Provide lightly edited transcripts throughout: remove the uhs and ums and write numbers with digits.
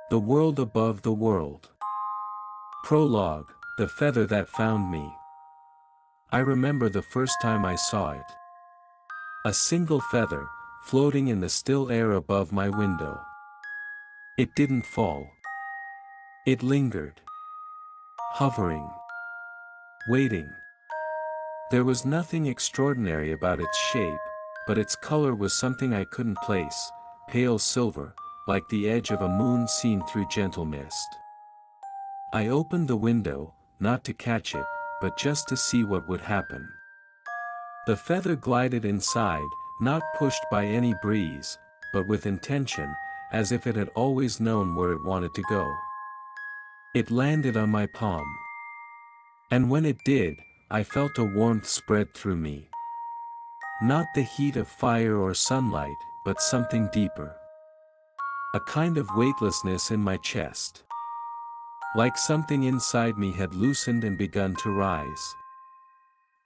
The world above the world. Prologue, the feather that found me. I remember the first time I saw it. A single feather, floating in the still air above my window. It didn't fall. It lingered. Hovering. Waiting. There was nothing extraordinary about its shape, but its color was something I couldn't place, pale silver, like the edge of a moon seen through gentle mist. I opened the window, not to catch it, but just to see what would happen. The feather glided inside, not pushed by any breeze, but with intention, as if it had always known where it wanted to go. It landed on my palm. And when it did, I felt a warmth spread through me. Not the heat of fire or sunlight, but something deeper. A kind of weightlessness in my chest. Like something inside me had loosened and begun to rise.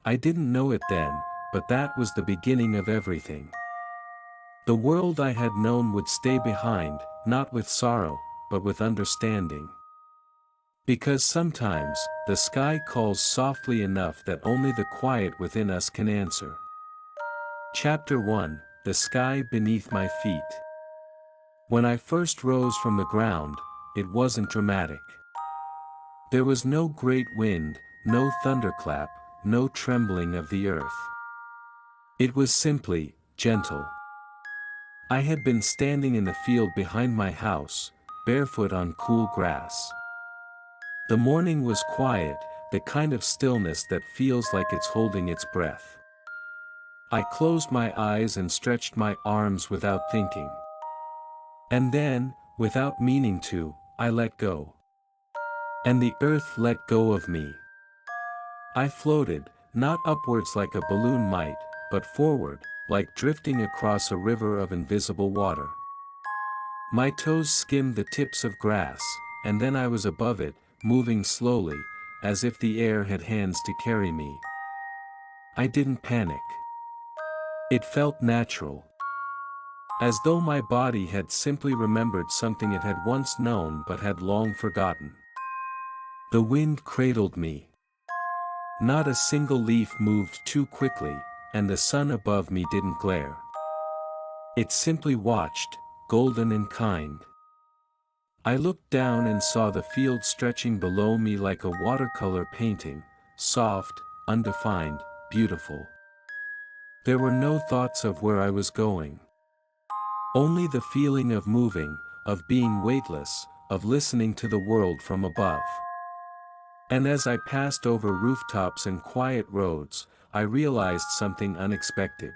I didn't know it then, but that was the beginning of everything. The world I had known would stay behind, not with sorrow, but with understanding. Because sometimes, the sky calls softly enough that only the quiet within us can answer. Chapter 1, The Sky Beneath My Feet. When I first rose from the ground, it wasn't dramatic. There was no great wind, no thunderclap, no trembling of the earth. It was simply, gentle. I had been standing in the field behind my house, barefoot on cool grass. The morning was quiet, the kind of stillness that feels like it's holding its breath. I closed my eyes and stretched my arms without thinking. And then, without meaning to, I let go. And the earth let go of me. I floated, not upwards like a balloon might, but forward, like drifting across a river of invisible water. My toes skimmed the tips of grass, and then I was above it, moving slowly, as if the air had hands to carry me. I didn't panic. It felt natural. As though my body had simply remembered something it had once known but had long forgotten. The wind cradled me. Not a single leaf moved too quickly, and the sun above me didn't glare. It simply watched, golden and kind. I looked down and saw the field stretching below me like a watercolor painting, soft, undefined, beautiful. There were no thoughts of where I was going. Only the feeling of moving, of being weightless, of listening to the world from above. And as I passed over rooftops and quiet roads, I realized something unexpected.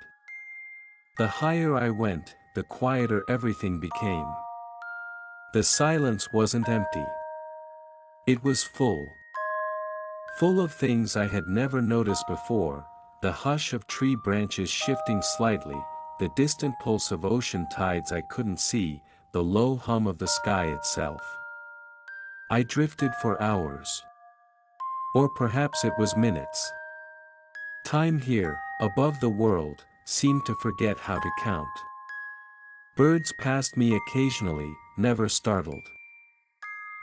The higher I went, the quieter everything became. The silence wasn't empty. It was full. Full of things I had never noticed before, the hush of tree branches shifting slightly, the distant pulse of ocean tides I couldn't see, the low hum of the sky itself. I drifted for hours. Or perhaps it was minutes. Time here, above the world, seemed to forget how to count. Birds passed me occasionally, never startled.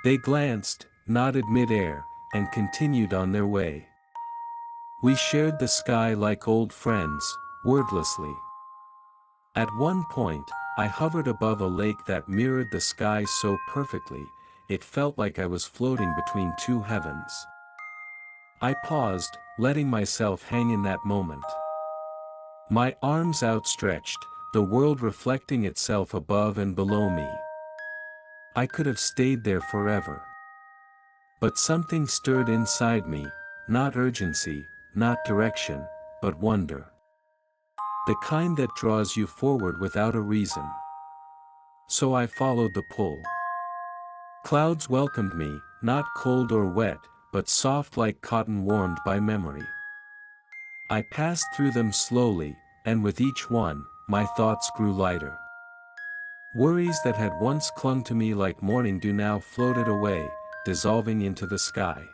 They glanced, nodded mid-air, and continued on their way. We shared the sky like old friends, wordlessly. At one point, I hovered above a lake that mirrored the sky so perfectly, it felt like I was floating between two heavens. I paused, letting myself hang in that moment. My arms outstretched, the world reflecting itself above and below me. I could have stayed there forever. But something stirred inside me, not urgency, not direction, but wonder. The kind that draws you forward without a reason. So I followed the pull. Clouds welcomed me, not cold or wet, but soft like cotton warmed by memory. I passed through them slowly, and with each one, my thoughts grew lighter. Worries that had once clung to me like morning dew now floated away, dissolving into the sky.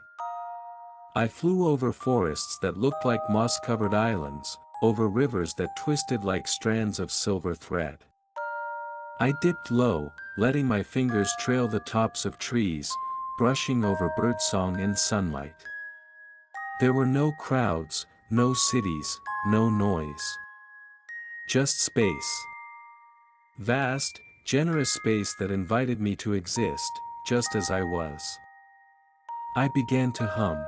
I flew over forests that looked like moss-covered islands, over rivers that twisted like strands of silver thread. I dipped low, letting my fingers trail the tops of trees, brushing over birdsong and sunlight. There were no crowds, no cities, no noise. Just space. Vast, generous space that invited me to exist, just as I was. I began to hum.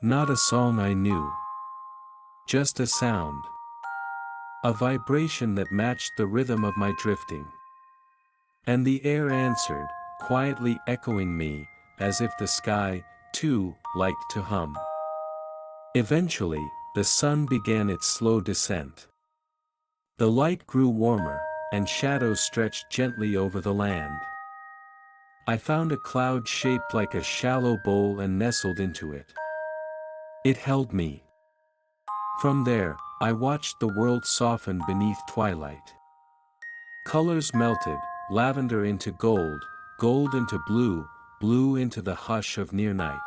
Not a song I knew. Just a sound. A vibration that matched the rhythm of my drifting. And the air answered, quietly echoing me, as if the sky, too, liked to hum. Eventually, the sun began its slow descent. The light grew warmer, and shadows stretched gently over the land. I found a cloud shaped like a shallow bowl and nestled into it. It held me. From there, I watched the world soften beneath twilight. Colors melted, lavender into gold, gold into blue, blue into the hush of near night.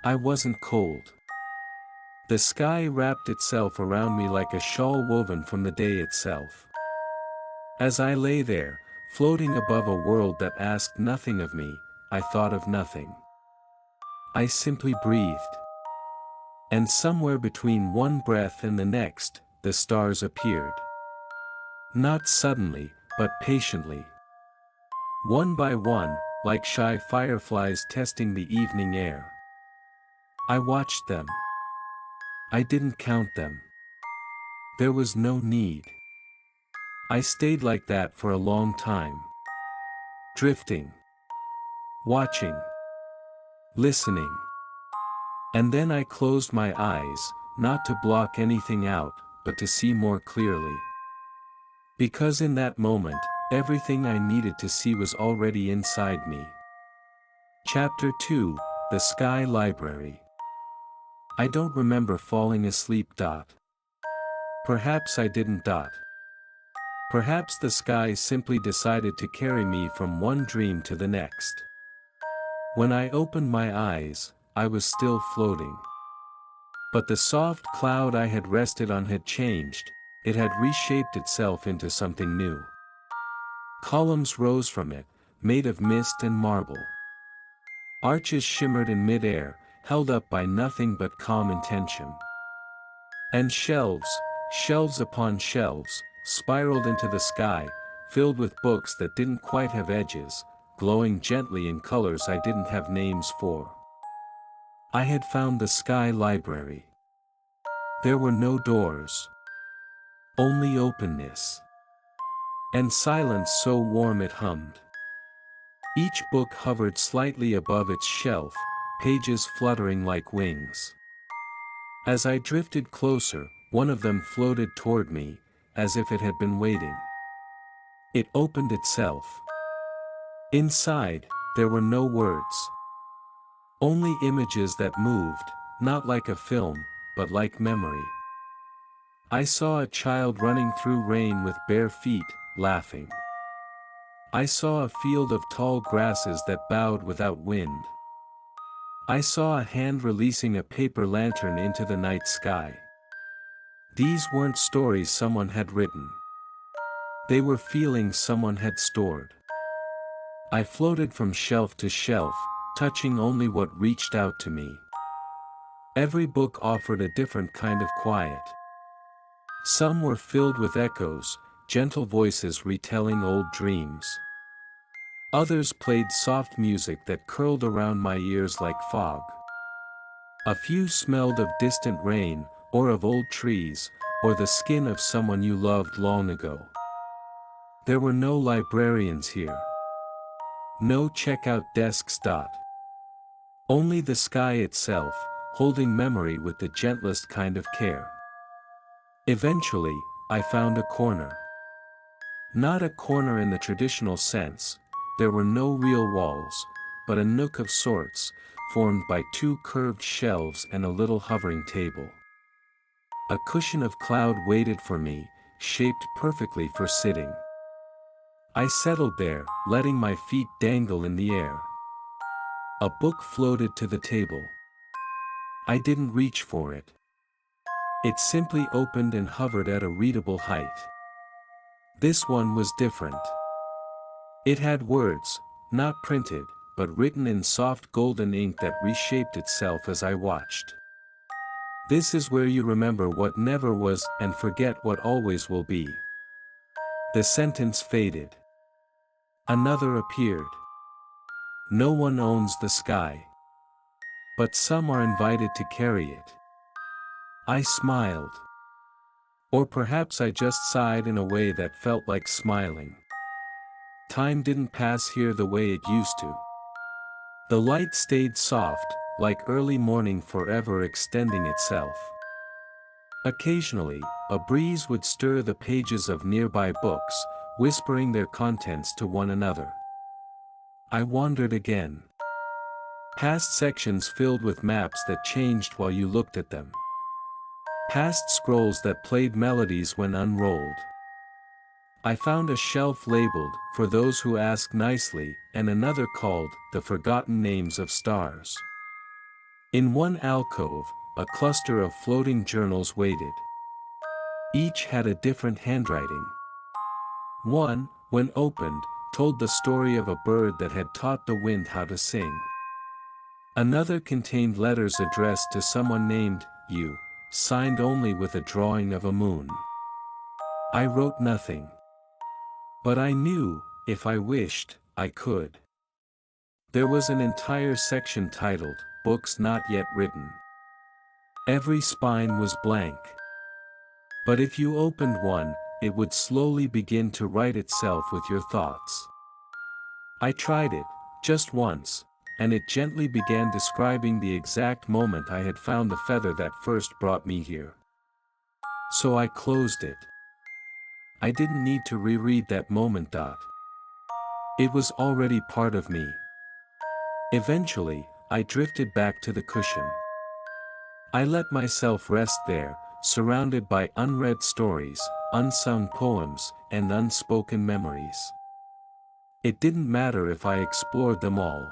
I wasn't cold. The sky wrapped itself around me like a shawl woven from the day itself. As I lay there, floating above a world that asked nothing of me, I thought of nothing. I simply breathed. And somewhere between one breath and the next, the stars appeared. Not suddenly, but patiently. One by one, like shy fireflies testing the evening air. I watched them. I didn't count them. There was no need. I stayed like that for a long time. Drifting. Watching. Listening. And then I closed my eyes, not to block anything out, but to see more clearly. Because in that moment, everything I needed to see was already inside me. Chapter 2, The Sky Library. I don't remember falling asleep. Perhaps I didn't. Perhaps the sky simply decided to carry me from one dream to the next. When I opened my eyes, I was still floating. But the soft cloud I had rested on had changed, it had reshaped itself into something new. Columns rose from it, made of mist and marble. Arches shimmered in midair, held up by nothing but calm intention. And shelves, shelves upon shelves, spiraled into the sky, filled with books that didn't quite have edges, glowing gently in colors I didn't have names for. I had found the sky library. There were no doors. Only openness. And silence so warm it hummed. Each book hovered slightly above its shelf, pages fluttering like wings. As I drifted closer, one of them floated toward me, as if it had been waiting. It opened itself. Inside, there were no words. Only images that moved, not like a film, but like memory. I saw a child running through rain with bare feet, laughing. I saw a field of tall grasses that bowed without wind. I saw a hand releasing a paper lantern into the night sky. These weren't stories someone had written. They were feelings someone had stored. I floated from shelf to shelf, touching only what reached out to me. Every book offered a different kind of quiet. Some were filled with echoes, gentle voices retelling old dreams. Others played soft music that curled around my ears like fog. A few smelled of distant rain, or of old trees, or the skin of someone you loved long ago. There were no librarians here. No checkout desks. Only the sky itself, holding memory with the gentlest kind of care. Eventually, I found a corner. Not a corner in the traditional sense. There were no real walls, but a nook of sorts, formed by two curved shelves and a little hovering table. A cushion of cloud waited for me, shaped perfectly for sitting. I settled there, letting my feet dangle in the air. A book floated to the table. I didn't reach for it. It simply opened and hovered at a readable height. This one was different. It had words, not printed, but written in soft golden ink that reshaped itself as I watched. This is where you remember what never was and forget what always will be. The sentence faded. Another appeared. No one owns the sky. But some are invited to carry it. I smiled. Or perhaps I just sighed in a way that felt like smiling. Time didn't pass here the way it used to. The light stayed soft, like early morning forever extending itself. Occasionally, a breeze would stir the pages of nearby books, whispering their contents to one another. I wandered again. Past sections filled with maps that changed while you looked at them. Past scrolls that played melodies when unrolled. I found a shelf labeled, "For Those Who Ask Nicely," and another called, "The Forgotten Names of Stars." In one alcove, a cluster of floating journals waited. Each had a different handwriting. One, when opened, told the story of a bird that had taught the wind how to sing. Another contained letters addressed to someone named You, signed only with a drawing of a moon. I wrote nothing. But I knew, if I wished, I could. There was an entire section titled, "Books Not Yet Written." Every spine was blank. But if you opened one, it would slowly begin to write itself with your thoughts. I tried it, just once, and it gently began describing the exact moment I had found the feather that first brought me here. So I closed it. I didn't need to reread that moment. It was already part of me. Eventually, I drifted back to the cushion. I let myself rest there, surrounded by unread stories, unsung poems, and unspoken memories. It didn't matter if I explored them all.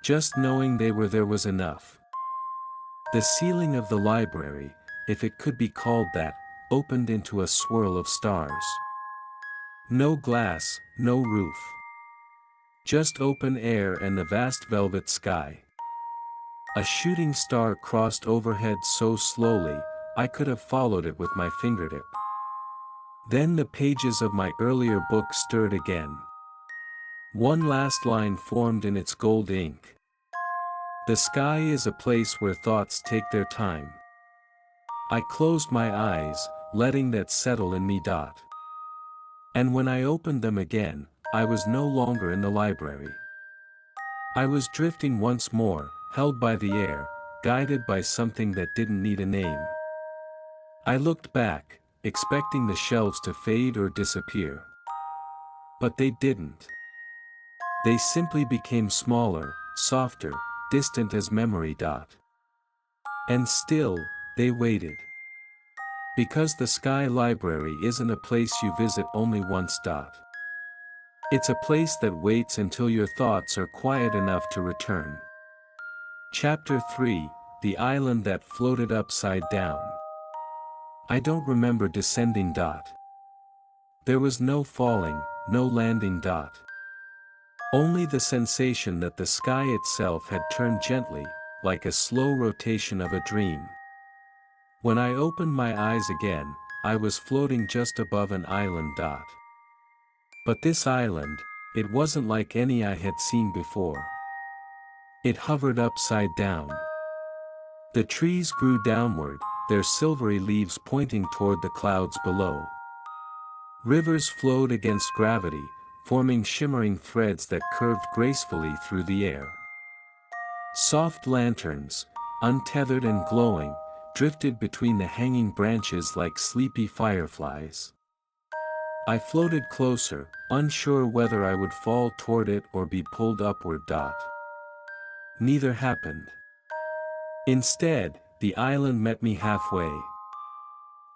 Just knowing they were there was enough. The ceiling of the library, if it could be called that, opened into a swirl of stars. No glass, no roof. Just open air and the vast velvet sky. A shooting star crossed overhead so slowly, I could have followed it with my fingertip. Then the pages of my earlier book stirred again. One last line formed in its gold ink. The sky is a place where thoughts take their time. I closed my eyes, letting that settle in me. And when I opened them again, I was no longer in the library. I was drifting once more, held by the air, guided by something that didn't need a name. I looked back, expecting the shelves to fade or disappear. But they didn't. They simply became smaller, softer, distant as memory. And still, they waited. Because the Sky Library isn't a place you visit only once. It's a place that waits until your thoughts are quiet enough to return. Chapter 3, The Island That Floated Upside Down. I don't remember descending. There was no falling, no landing. Only the sensation that the sky itself had turned gently, like a slow rotation of a dream. When I opened my eyes again, I was floating just above an island. But this island, it wasn't like any I had seen before. It hovered upside down. The trees grew downward, their silvery leaves pointing toward the clouds below. Rivers flowed against gravity, forming shimmering threads that curved gracefully through the air. Soft lanterns, untethered and glowing, drifted between the hanging branches like sleepy fireflies. I floated closer, unsure whether I would fall toward it or be pulled upward. Neither happened. Instead, the island met me halfway.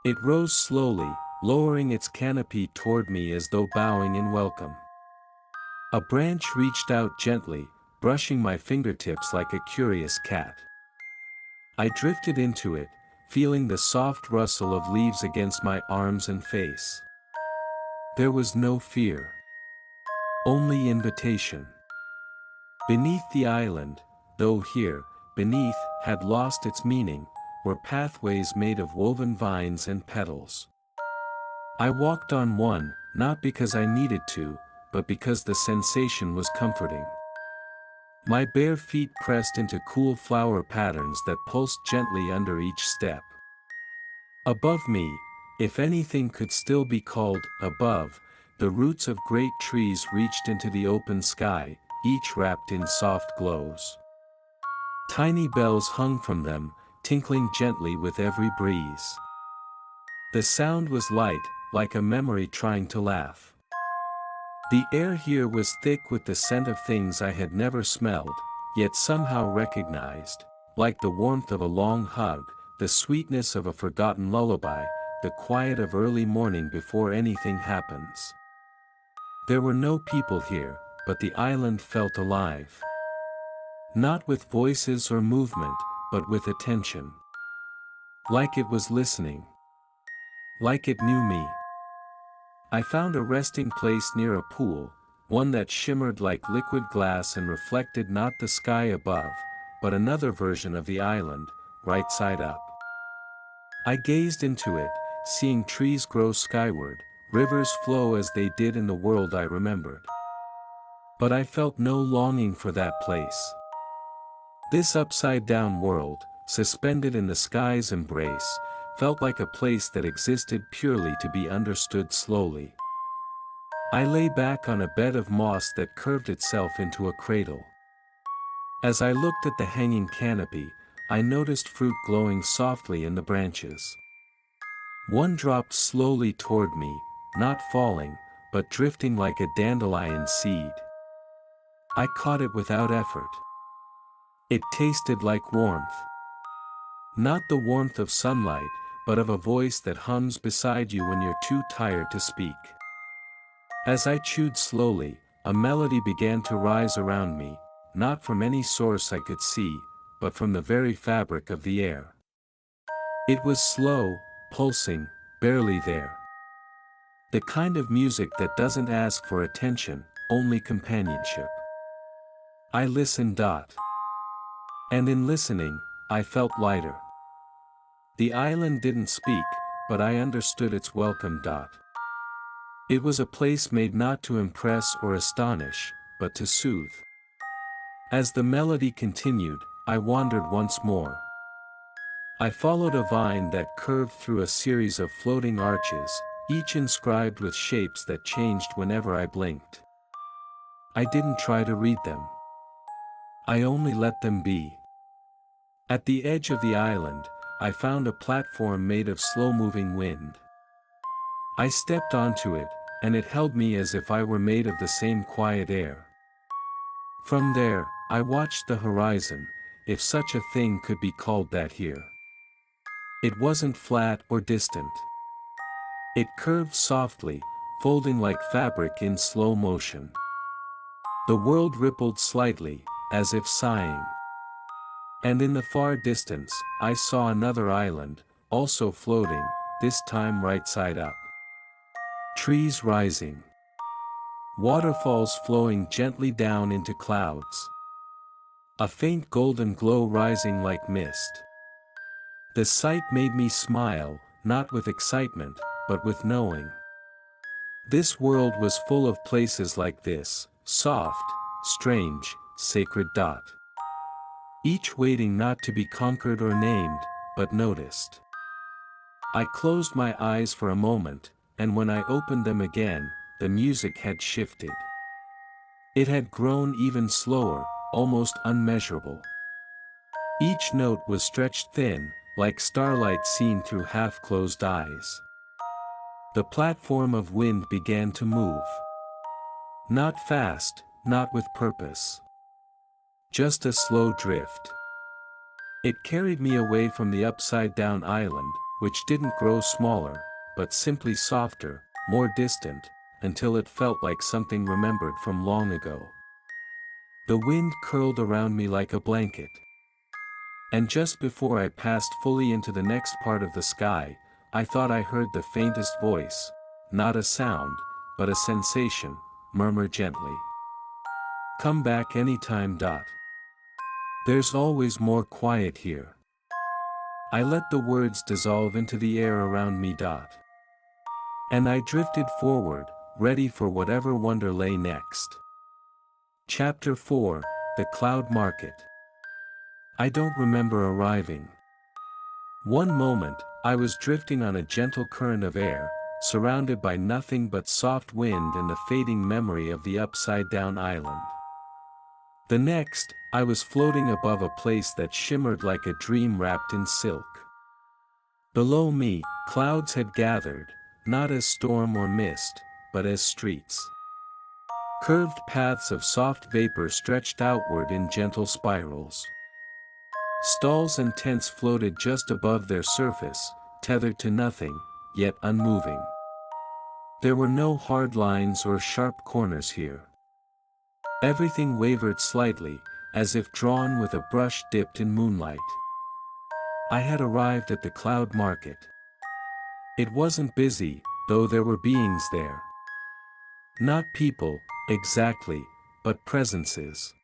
It rose slowly, lowering its canopy toward me as though bowing in welcome. A branch reached out gently, brushing my fingertips like a curious cat. I drifted into it, feeling the soft rustle of leaves against my arms and face. There was no fear. Only invitation. Beneath the island, though here, beneath, had lost its meaning, were pathways made of woven vines and petals. I walked on one, not because I needed to, but because the sensation was comforting. My bare feet pressed into cool flower patterns that pulsed gently under each step. Above me, if anything could still be called above, the roots of great trees reached into the open sky, each wrapped in soft glows. Tiny bells hung from them, tinkling gently with every breeze. The sound was light, like a memory trying to laugh. The air here was thick with the scent of things I had never smelled, yet somehow recognized, like the warmth of a long hug, the sweetness of a forgotten lullaby, the quiet of early morning before anything happens. There were no people here, but the island felt alive. Not with voices or movement, but with attention. Like it was listening. Like it knew me. I found a resting place near a pool, one that shimmered like liquid glass and reflected not the sky above, but another version of the island, right side up. I gazed into it, seeing trees grow skyward, rivers flow as they did in the world I remembered. But I felt no longing for that place. This upside-down world, suspended in the sky's embrace, felt like a place that existed purely to be understood slowly. I lay back on a bed of moss that curved itself into a cradle. As I looked at the hanging canopy, I noticed fruit glowing softly in the branches. One dropped slowly toward me, not falling, but drifting like a dandelion seed. I caught it without effort. It tasted like warmth. Not the warmth of sunlight, but of a voice that hums beside you when you're too tired to speak. As I chewed slowly, a melody began to rise around me, not from any source I could see, but from the very fabric of the air. It was slow, pulsing, barely there. The kind of music that doesn't ask for attention, only companionship. I listened. And in listening, I felt lighter. The island didn't speak, but I understood its welcome. It was a place made not to impress or astonish, but to soothe. As the melody continued, I wandered once more. I followed a vine that curved through a series of floating arches, each inscribed with shapes that changed whenever I blinked. I didn't try to read them. I only let them be. At the edge of the island, I found a platform made of slow-moving wind. I stepped onto it, and it held me as if I were made of the same quiet air. From there, I watched the horizon, if such a thing could be called that here. It wasn't flat or distant. It curved softly, folding like fabric in slow motion. The world rippled slightly, as if sighing. And in the far distance, I saw another island, also floating, this time right side up. Trees rising. Waterfalls flowing gently down into clouds. A faint golden glow rising like mist. The sight made me smile, not with excitement, but with knowing. This world was full of places like this, soft, strange, sacred. Each waiting not to be conquered or named, but noticed. I closed my eyes for a moment, and when I opened them again, the music had shifted. It had grown even slower, almost unmeasurable. Each note was stretched thin, like starlight seen through half-closed eyes. The platform of wind began to move. Not fast, not with purpose. Just a slow drift. It carried me away from the upside-down island, which didn't grow smaller, but simply softer, more distant, until it felt like something remembered from long ago. The wind curled around me like a blanket. And just before I passed fully into the next part of the sky, I thought I heard the faintest voice, not a sound, but a sensation, murmur gently. Come back anytime. There's always more quiet here. I let the words dissolve into the air around me. And I drifted forward, ready for whatever wonder lay next. Chapter 4, The Cloud Market. I don't remember arriving. One moment, I was drifting on a gentle current of air, surrounded by nothing but soft wind and the fading memory of the upside-down island. The next, I was floating above a place that shimmered like a dream wrapped in silk. Below me, clouds had gathered, not as storm or mist, but as streets. Curved paths of soft vapor stretched outward in gentle spirals. Stalls and tents floated just above their surface, tethered to nothing, yet unmoving. There were no hard lines or sharp corners here. Everything wavered slightly, as if drawn with a brush dipped in moonlight. I had arrived at the cloud market. It wasn't busy, though there were beings there. Not people, exactly, but presences.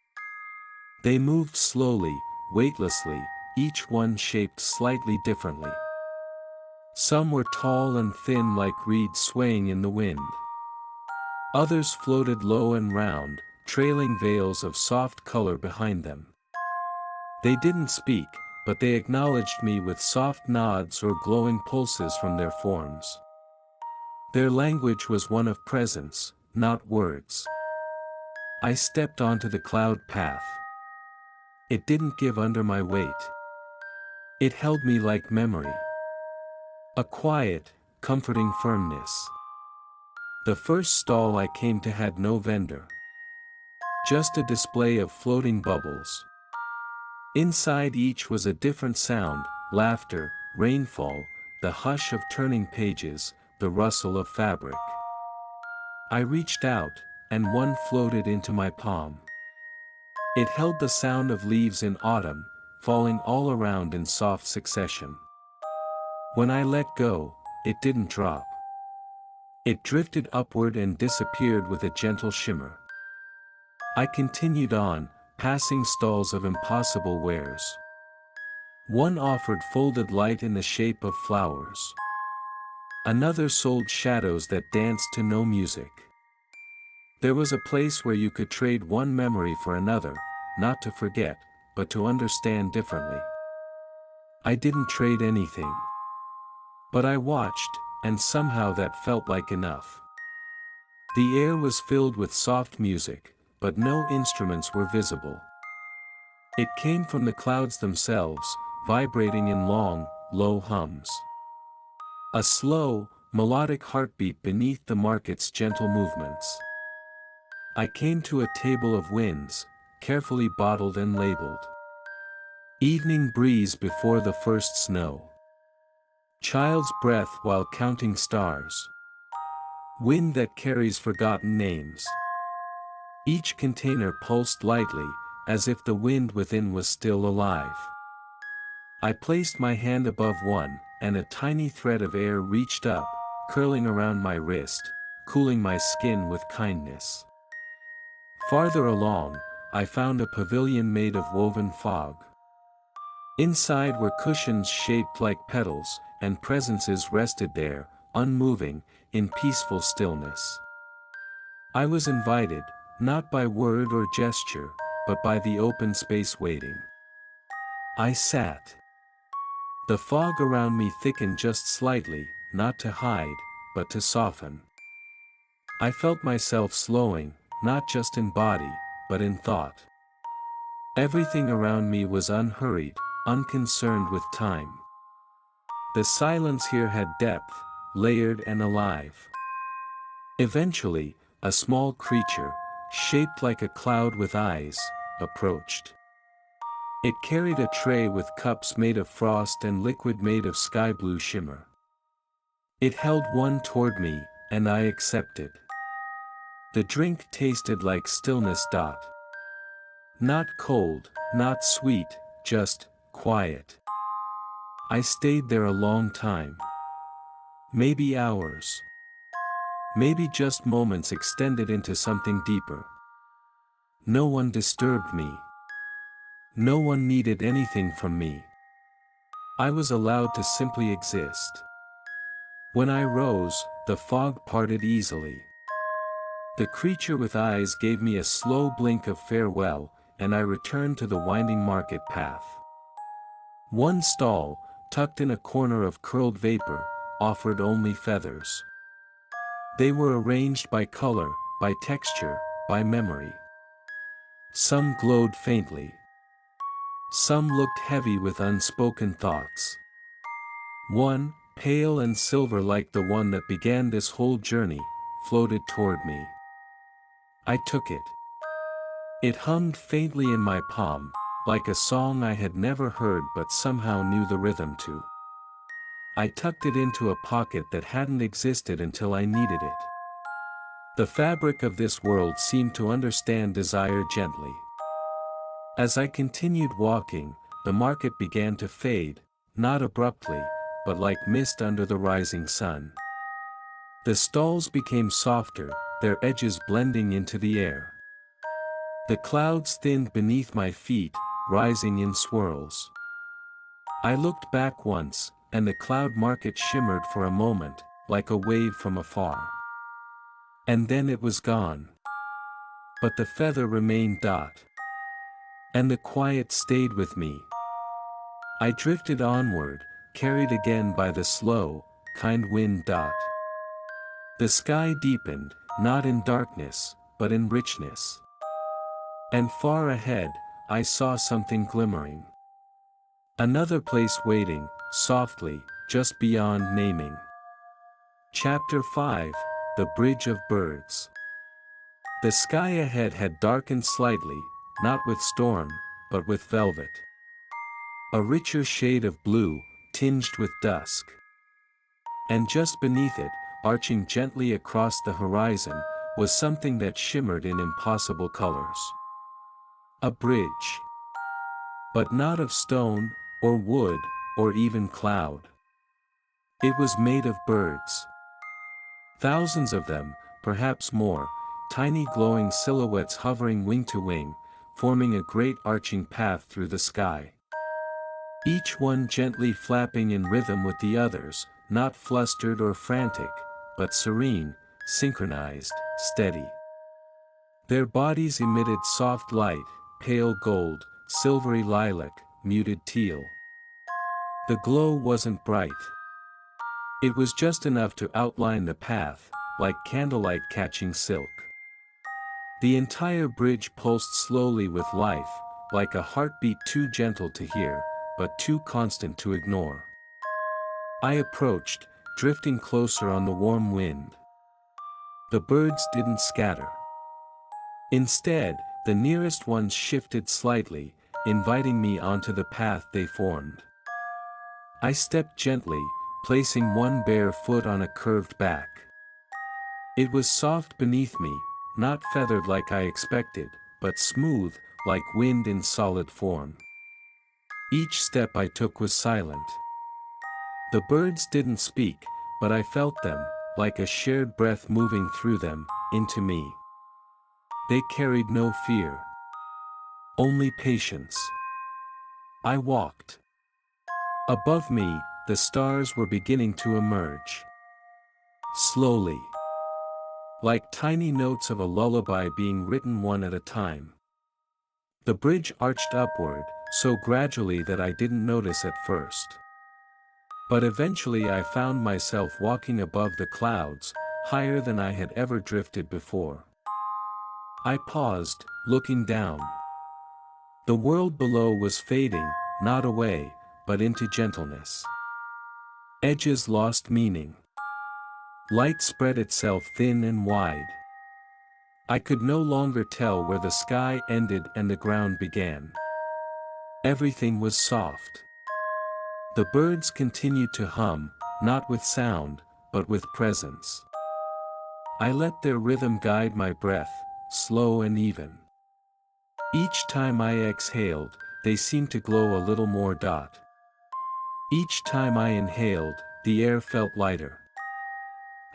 They moved slowly, weightlessly, each one shaped slightly differently. Some were tall and thin like reeds swaying in the wind. Others floated low and round, trailing veils of soft color behind them. They didn't speak, but they acknowledged me with soft nods or glowing pulses from their forms. Their language was one of presence, not words. I stepped onto the cloud path. It didn't give under my weight. It held me like memory. A quiet, comforting firmness. The first stall I came to had no vendor. Just a display of floating bubbles. Inside each was a different sound, laughter, rainfall, the hush of turning pages, the rustle of fabric. I reached out, and one floated into my palm. It held the sound of leaves in autumn, falling all around in soft succession. When I let go, it didn't drop. It drifted upward and disappeared with a gentle shimmer. I continued on, passing stalls of impossible wares. One offered folded light in the shape of flowers. Another sold shadows that danced to no music. There was a place where you could trade one memory for another, not to forget, but to understand differently. I didn't trade anything. But I watched, and somehow that felt like enough. The air was filled with soft music, but no instruments were visible. It came from the clouds themselves, vibrating in long, low hums. A slow, melodic heartbeat beneath the market's gentle movements. I came to a table of winds, carefully bottled and labeled. Evening breeze before the first snow. Child's breath while counting stars. Wind that carries forgotten names. Each container pulsed lightly, as if the wind within was still alive. I placed my hand above one, and a tiny thread of air reached up, curling around my wrist, cooling my skin with kindness. Farther along, I found a pavilion made of woven fog. Inside were cushions shaped like petals, and presences rested there, unmoving, in peaceful stillness. I was invited, not by word or gesture, but by the open space waiting. I sat. The fog around me thickened just slightly, not to hide, but to soften. I felt myself slowing, not just in body, but in thought. Everything around me was unhurried, unconcerned with time. The silence here had depth, layered and alive. Eventually, a small creature, shaped like a cloud with eyes, approached. It carried a tray with cups made of frost and liquid made of sky blue shimmer. It held one toward me, and I accepted. The drink tasted like stillness. Not cold, not sweet, just quiet. I stayed there a long time. Maybe hours. Maybe just moments extended into something deeper. No one disturbed me. No one needed anything from me. I was allowed to simply exist. When I rose, the fog parted easily. The creature with eyes gave me a slow blink of farewell, and I returned to the winding market path. One stall, tucked in a corner of curled vapor, offered only feathers. They were arranged by color, by texture, by memory. Some glowed faintly. Some looked heavy with unspoken thoughts. One, pale and silver like the one that began this whole journey, floated toward me. I took it. It hummed faintly in my palm, like a song I had never heard but somehow knew the rhythm to. I tucked it into a pocket that hadn't existed until I needed it. The fabric of this world seemed to understand desire gently. As I continued walking, the market began to fade, not abruptly, but like mist under the rising sun. The stalls became softer, their edges blending into the air. The clouds thinned beneath my feet, rising in swirls. I looked back once, and the cloud market shimmered for a moment, like a wave from afar. And then it was gone. But the feather remained. And the quiet stayed with me. I drifted onward, carried again by the slow, kind wind. The sky deepened, not in darkness, but in richness. And far ahead, I saw something glimmering. Another place waiting, softly, just beyond naming. Chapter 5, The Bridge of Birds. The sky ahead had darkened slightly, not with storm, but with velvet. A richer shade of blue, tinged with dusk. And just beneath it, arching gently across the horizon, was something that shimmered in impossible colors. A bridge. But not of stone, or wood, or even cloud. It was made of birds. Thousands of them, perhaps more, tiny glowing silhouettes hovering wing to wing, forming a great arching path through the sky. Each one gently flapping in rhythm with the others, not flustered or frantic, but serene, synchronized, steady. Their bodies emitted soft light, pale gold, silvery lilac, muted teal. The glow wasn't bright. It was just enough to outline the path, like candlelight catching silk. The entire bridge pulsed slowly with life, like a heartbeat too gentle to hear, but too constant to ignore. I approached, drifting closer on the warm wind. The birds didn't scatter. Instead, the nearest ones shifted slightly, inviting me onto the path they formed. I stepped gently, placing one bare foot on a curved back. It was soft beneath me, not feathered like I expected, but smooth, like wind in solid form. Each step I took was silent. The birds didn't speak, but I felt them, like a shared breath moving through them, into me. They carried no fear. Only patience. I walked. Above me, the stars were beginning to emerge. Slowly. Like tiny notes of a lullaby being written one at a time. The bridge arched upward, so gradually that I didn't notice at first. But eventually I found myself walking above the clouds, higher than I had ever drifted before. I paused, looking down. The world below was fading, not away, but into gentleness. Edges lost meaning. Light spread itself thin and wide. I could no longer tell where the sky ended and the ground began. Everything was soft. The birds continued to hum, not with sound, but with presence. I let their rhythm guide my breath, slow and even. Each time I exhaled, they seemed to glow a little more. Each time I inhaled, the air felt lighter.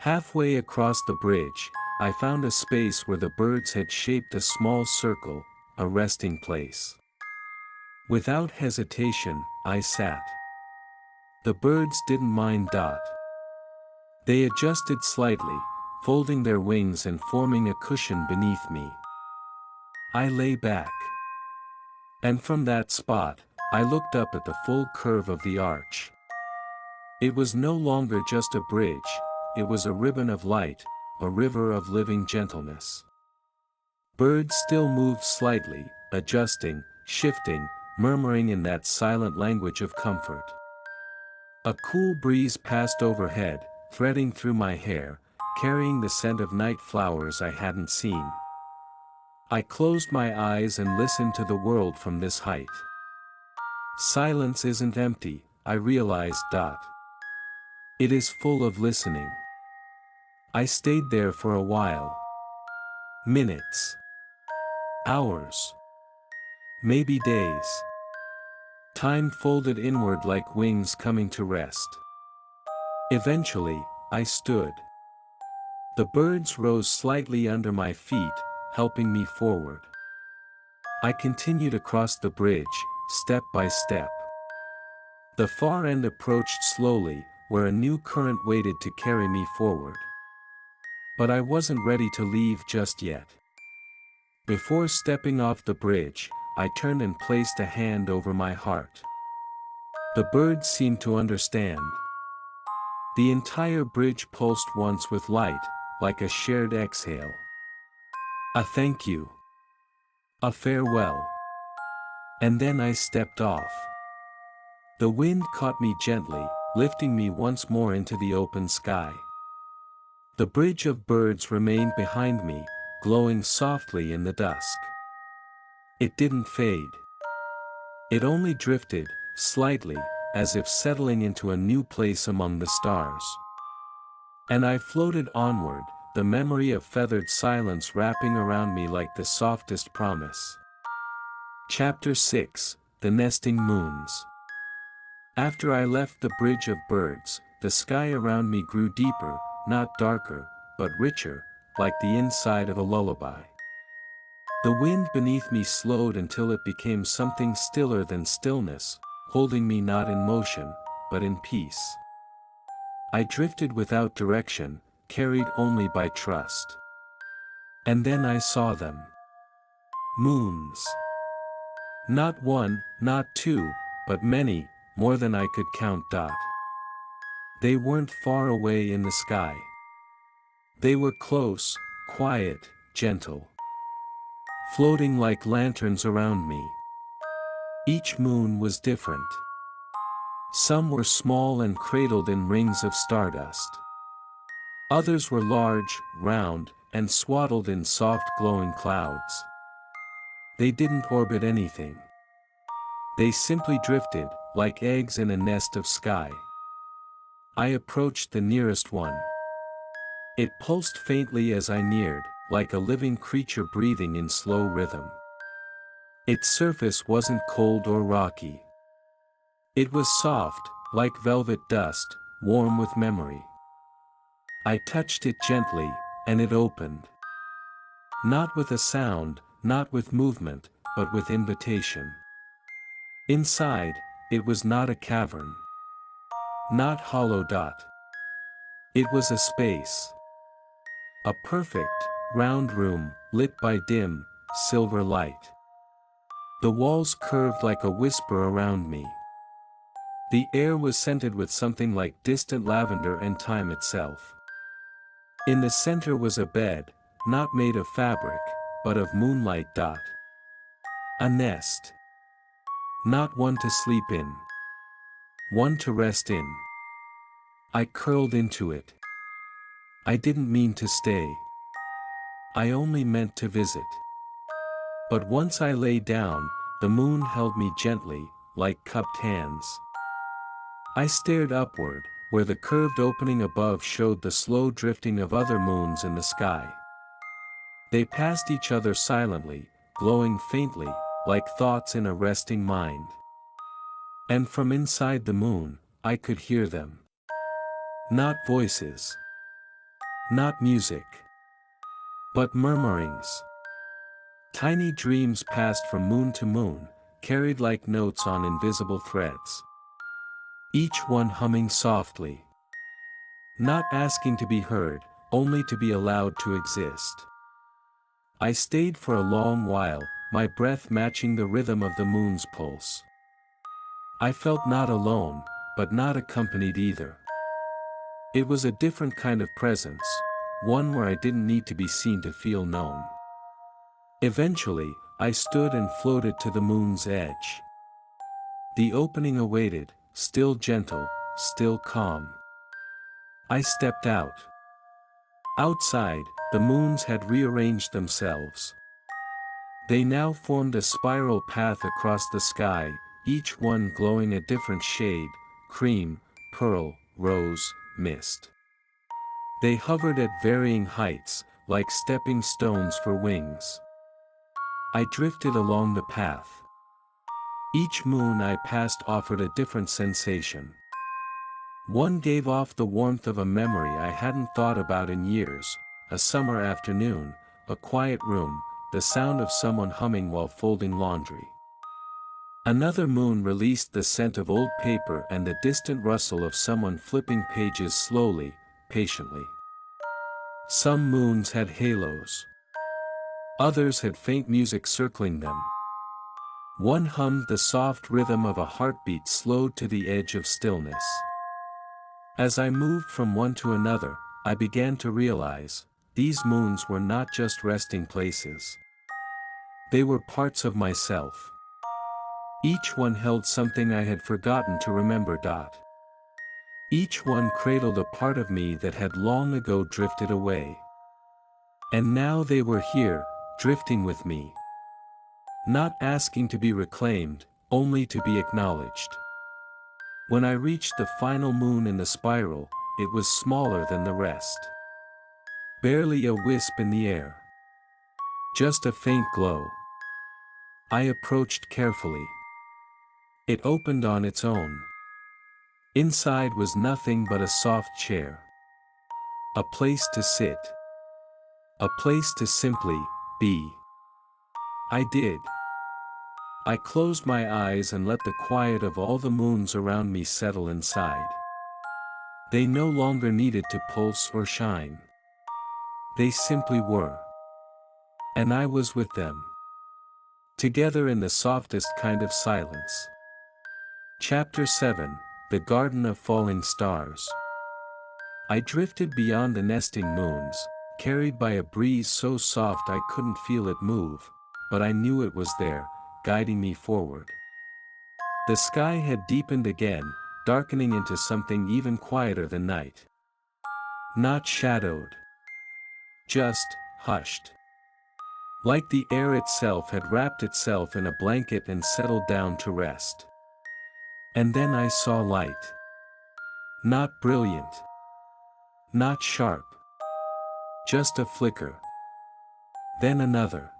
Halfway across the bridge, I found a space where the birds had shaped a small circle, a resting place. Without hesitation, I sat. The birds didn't mind. They adjusted slightly, folding their wings and forming a cushion beneath me. I lay back. And from that spot, I looked up at the full curve of the arch. It was no longer just a bridge, it was a ribbon of light, a river of living gentleness. Birds still moved slightly, adjusting, shifting, murmuring in that silent language of comfort. A cool breeze passed overhead, threading through my hair, carrying the scent of night flowers I hadn't seen. I closed my eyes and listened to the world from this height. Silence isn't empty, I realized. It is full of listening. I stayed there for a while. Minutes. Hours. Maybe days. Time folded inward like wings coming to rest. Eventually, I stood. The birds rose slightly under my feet, helping me forward. I continued across the bridge, step by step. The far end approached slowly, where a new current waited to carry me forward. But I wasn't ready to leave just yet. Before stepping off the bridge, I turned and placed a hand over my heart. The birds seemed to understand. The entire bridge pulsed once with light, like a shared exhale. A thank you. A farewell. And then I stepped off. The wind caught me gently, lifting me once more into the open sky. The bridge of birds remained behind me, glowing softly in the dusk. It didn't fade. It only drifted, slightly, as if settling into a new place among the stars. And I floated onward, the memory of feathered silence wrapping around me like the softest promise. Chapter 6: The Nesting Moons. After I left the bridge of birds, the sky around me grew deeper, not darker, but richer, like the inside of a lullaby. The wind beneath me slowed until it became something stiller than stillness, holding me not in motion, but in peace. I drifted without direction, carried only by trust. And then I saw them. Moons. Not one, not two, but many, more than I could count. They weren't far away in the sky. They were close, quiet, gentle. Floating like lanterns around me. Each moon was different. Some were small and cradled in rings of stardust. Others were large, round, and swaddled in soft glowing clouds. They didn't orbit anything. They simply drifted, like eggs in a nest of sky. I approached the nearest one. It pulsed faintly as I neared, like a living creature breathing in slow rhythm. Its surface wasn't cold or rocky. It was soft, like velvet dust, warm with memory. I touched it gently, and it opened. Not with a sound, not with movement, but with invitation. Inside, it was not a cavern. Not hollow. It was a space. A perfect, round room, lit by dim, silver light. The walls curved like a whisper around me. The air was scented with something like distant lavender and time itself. In the center was a bed, not made of fabric, but of moonlight. A nest. Not one to sleep in. One to rest in. I curled into it. I didn't mean to stay. I only meant to visit. But once I lay down, the moon held me gently, like cupped hands. I stared upward, where the curved opening above showed the slow drifting of other moons in the sky. They passed each other silently, glowing faintly, like thoughts in a resting mind. And from inside the moon, I could hear them. Not voices. Not music, but murmurings. Tiny dreams passed from moon to moon, carried like notes on invisible threads. Each one humming softly. Not asking to be heard, only to be allowed to exist. I stayed for a long while, my breath matching the rhythm of the moon's pulse. I felt not alone, but not accompanied either. It was a different kind of presence, one where I didn't need to be seen to feel known. Eventually, I stood and floated to the moon's edge. The opening awaited, still gentle, still calm. I stepped out. Outside, the moons had rearranged themselves. They now formed a spiral path across the sky, each one glowing a different shade: cream, pearl, rose, mist. They hovered at varying heights, like stepping stones for wings. I drifted along the path. Each moon I passed offered a different sensation. One gave off the warmth of a memory I hadn't thought about in years: a summer afternoon, a quiet room, the sound of someone humming while folding laundry. Another moon released the scent of old paper and the distant rustle of someone flipping pages slowly, patiently. Some moons had halos. Others had faint music circling them. One hummed the soft rhythm of a heartbeat slowed to the edge of stillness. As I moved from one to another, I began to realize, these moons were not just resting places. They were parts of myself. Each one held something I had forgotten to remember. Each one cradled a part of me that had long ago drifted away. And now they were here, drifting with me. Not asking to be reclaimed, only to be acknowledged. When I reached the final moon in the spiral, it was smaller than the rest. Barely a wisp in the air. Just a faint glow. I approached carefully. It opened on its own. Inside was nothing but a soft chair. A place to sit. A place to simply be. I did. I closed my eyes and let the quiet of all the moons around me settle inside. They no longer needed to pulse or shine. They simply were. And I was with them. Together in the softest kind of silence. Chapter 7, The Garden of Falling Stars. I drifted beyond the nesting moons, carried by a breeze so soft I couldn't feel it move, but I knew it was there, guiding me forward. The sky had deepened again, darkening into something even quieter than night. Not shadowed. Just hushed. Like the air itself had wrapped itself in a blanket and settled down to rest. And then I saw light. Not brilliant. Not sharp. Just a flicker. Then another.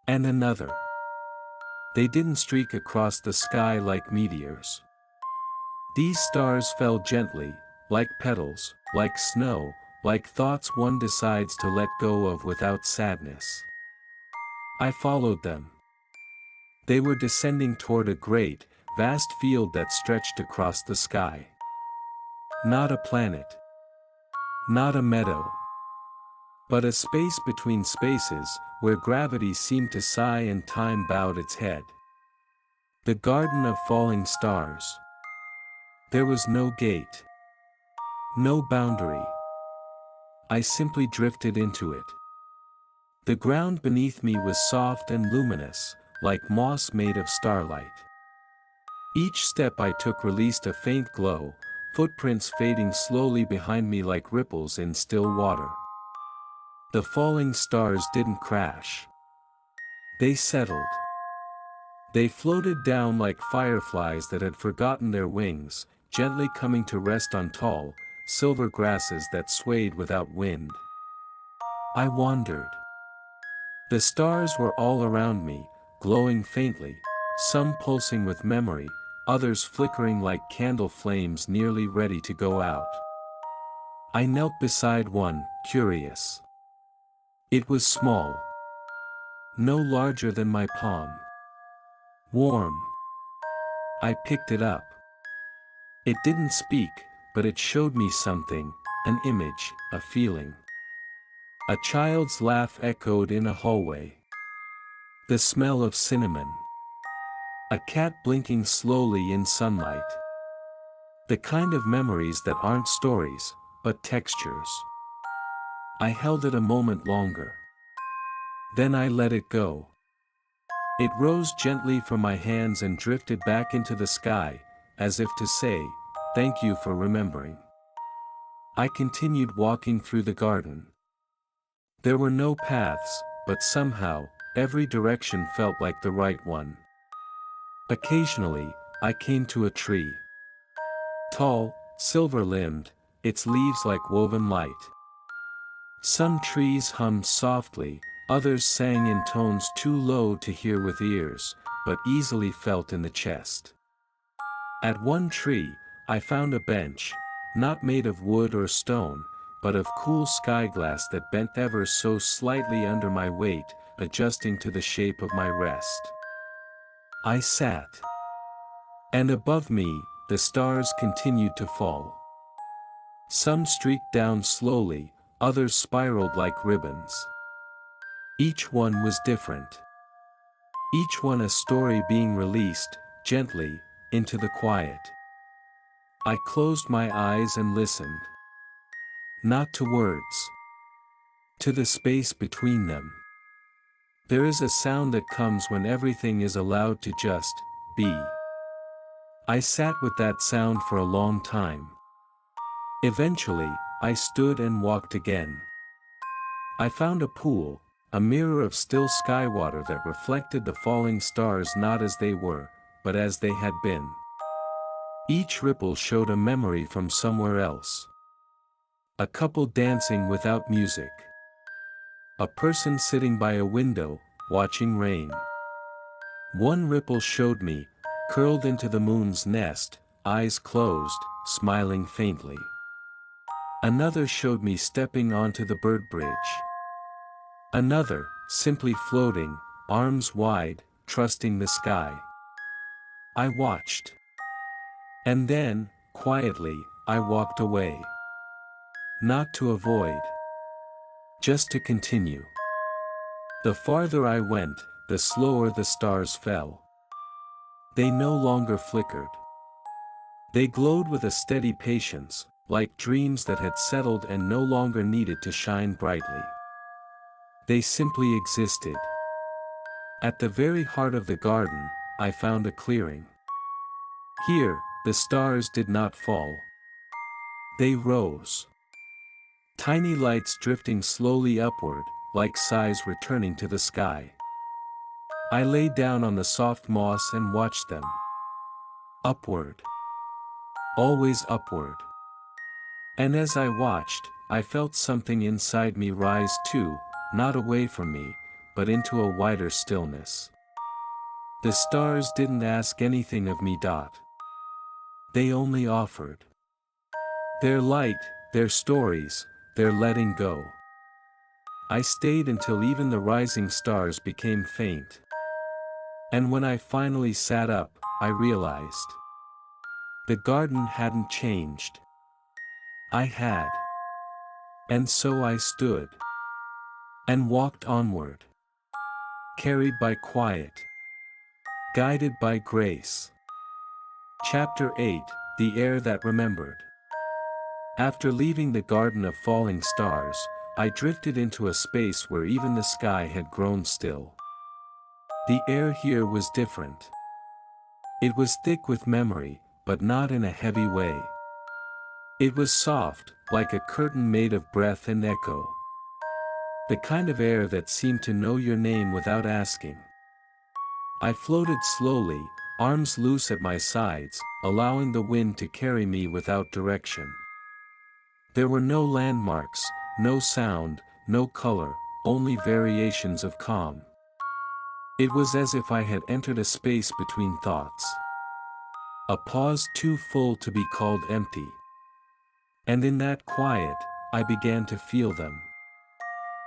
And another. They didn't streak across the sky like meteors. These stars fell gently, like petals, like snow, like thoughts one decides to let go of without sadness. I followed them. They were descending toward a great, vast field that stretched across the sky. Not a planet. Not a meadow. But a space between spaces, where gravity seemed to sigh and time bowed its head. The Garden of Falling Stars. There was no gate. No boundary. I simply drifted into it. The ground beneath me was soft and luminous, like moss made of starlight. Each step I took released a faint glow, footprints fading slowly behind me like ripples in still water. The falling stars didn't crash. They settled. They floated down like fireflies that had forgotten their wings, gently coming to rest on tall, silver grasses that swayed without wind. I wandered. The stars were all around me, glowing faintly, some pulsing with memory, others flickering like candle flames nearly ready to go out. I knelt beside one, curious. It was small. No larger than my palm. Warm. I picked it up. It didn't speak, but it showed me something, an image, a feeling. A child's laugh echoed in a hallway. The smell of cinnamon. A cat blinking slowly in sunlight. The kind of memories that aren't stories, but textures. I held it a moment longer. Then I let it go. It rose gently from my hands and drifted back into the sky, as if to say, "Thank you for remembering." I continued walking through the garden. There were no paths, but somehow, every direction felt like the right one. Occasionally, I came to a tree. Tall, silver-limbed, its leaves like woven light. Some trees hummed softly, others sang in tones too low to hear with ears, but easily felt in the chest. At one tree, I found a bench, not made of wood or stone, but of cool sky glass that bent ever so slightly under my weight, adjusting to the shape of my rest. I sat. And above me, the stars continued to fall. Some streaked down slowly, others spiraled like ribbons. Each one was different. Each one a story being released, gently, into the quiet. I closed my eyes and listened. Not to words. To the space between them. There is a sound that comes when everything is allowed to just be. I sat with that sound for a long time. Eventually, I stood and walked again. I found a pool, a mirror of still sky water that reflected the falling stars not as they were, but as they had been. Each ripple showed a memory from somewhere else. A couple dancing without music. A person sitting by a window, watching rain. One ripple showed me, curled into the moon's nest, eyes closed, smiling faintly. Another showed me stepping onto the bird bridge. Another, simply floating, arms wide, trusting the sky. I watched. And then, quietly, I walked away. Not to avoid. Just to continue. The farther I went, the slower the stars fell. They no longer flickered. They glowed with a steady patience, like dreams that had settled and no longer needed to shine brightly. They simply existed. At the very heart of the garden, I found a clearing. Here, the stars did not fall. They rose. Tiny lights drifting slowly upward, like sighs returning to the sky. I lay down on the soft moss and watched them. Upward. Always upward. And as I watched, I felt something inside me rise too, not away from me, but into a wider stillness. The stars didn't ask anything of me. They only offered. Their light, their stories, their letting go. I stayed until even the rising stars became faint. And when I finally sat up, I realized. The garden hadn't changed. I had. And so I stood. And walked onward. Carried by quiet. Guided by grace. Chapter 8, The Air That Remembered. After leaving the garden of falling stars, I drifted into a space where even the sky had grown still. The air here was different. It was thick with memory, but not in a heavy way. It was soft, like a curtain made of breath and echo. The kind of air that seemed to know your name without asking. I floated slowly, arms loose at my sides, allowing the wind to carry me without direction. There were no landmarks, no sound, no color, only variations of calm. It was as if I had entered a space between thoughts. A pause too full to be called empty. And in that quiet, I began to feel them.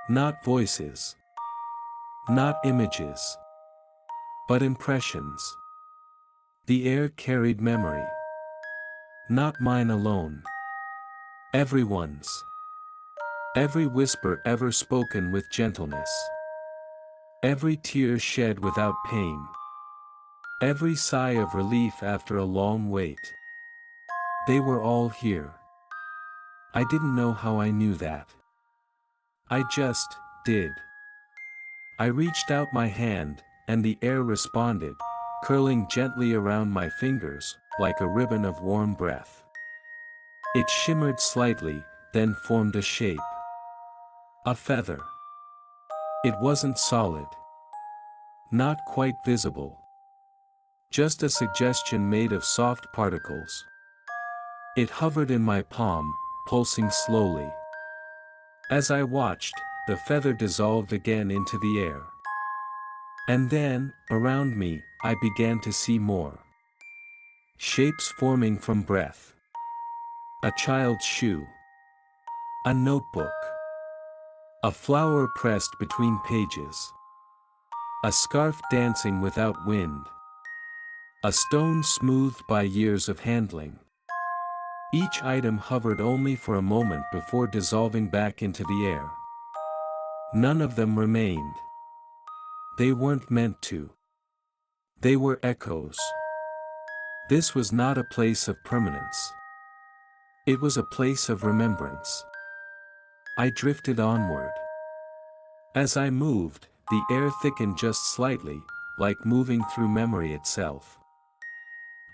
Not voices. Not images. But impressions. The air carried memory. Not mine alone. Everyone's. Every whisper ever spoken with gentleness. Every tear shed without pain. Every sigh of relief after a long wait. They were all here. I didn't know how I knew that. I just did. I reached out my hand, and the air responded, curling gently around my fingers, like a ribbon of warm breath. It shimmered slightly, then formed a shape. A feather. It wasn't solid. Not quite visible. Just a suggestion made of soft particles. It hovered in my palm, pulsing slowly. As I watched, the feather dissolved again into the air. And then, around me, I began to see more. Shapes forming from breath. A child's shoe. A notebook. A flower pressed between pages. A scarf dancing without wind. A stone smoothed by years of handling. Each item hovered only for a moment before dissolving back into the air. None of them remained. They weren't meant to. They were echoes. This was not a place of permanence. It was a place of remembrance. I drifted onward. As I moved, the air thickened just slightly, like moving through memory itself.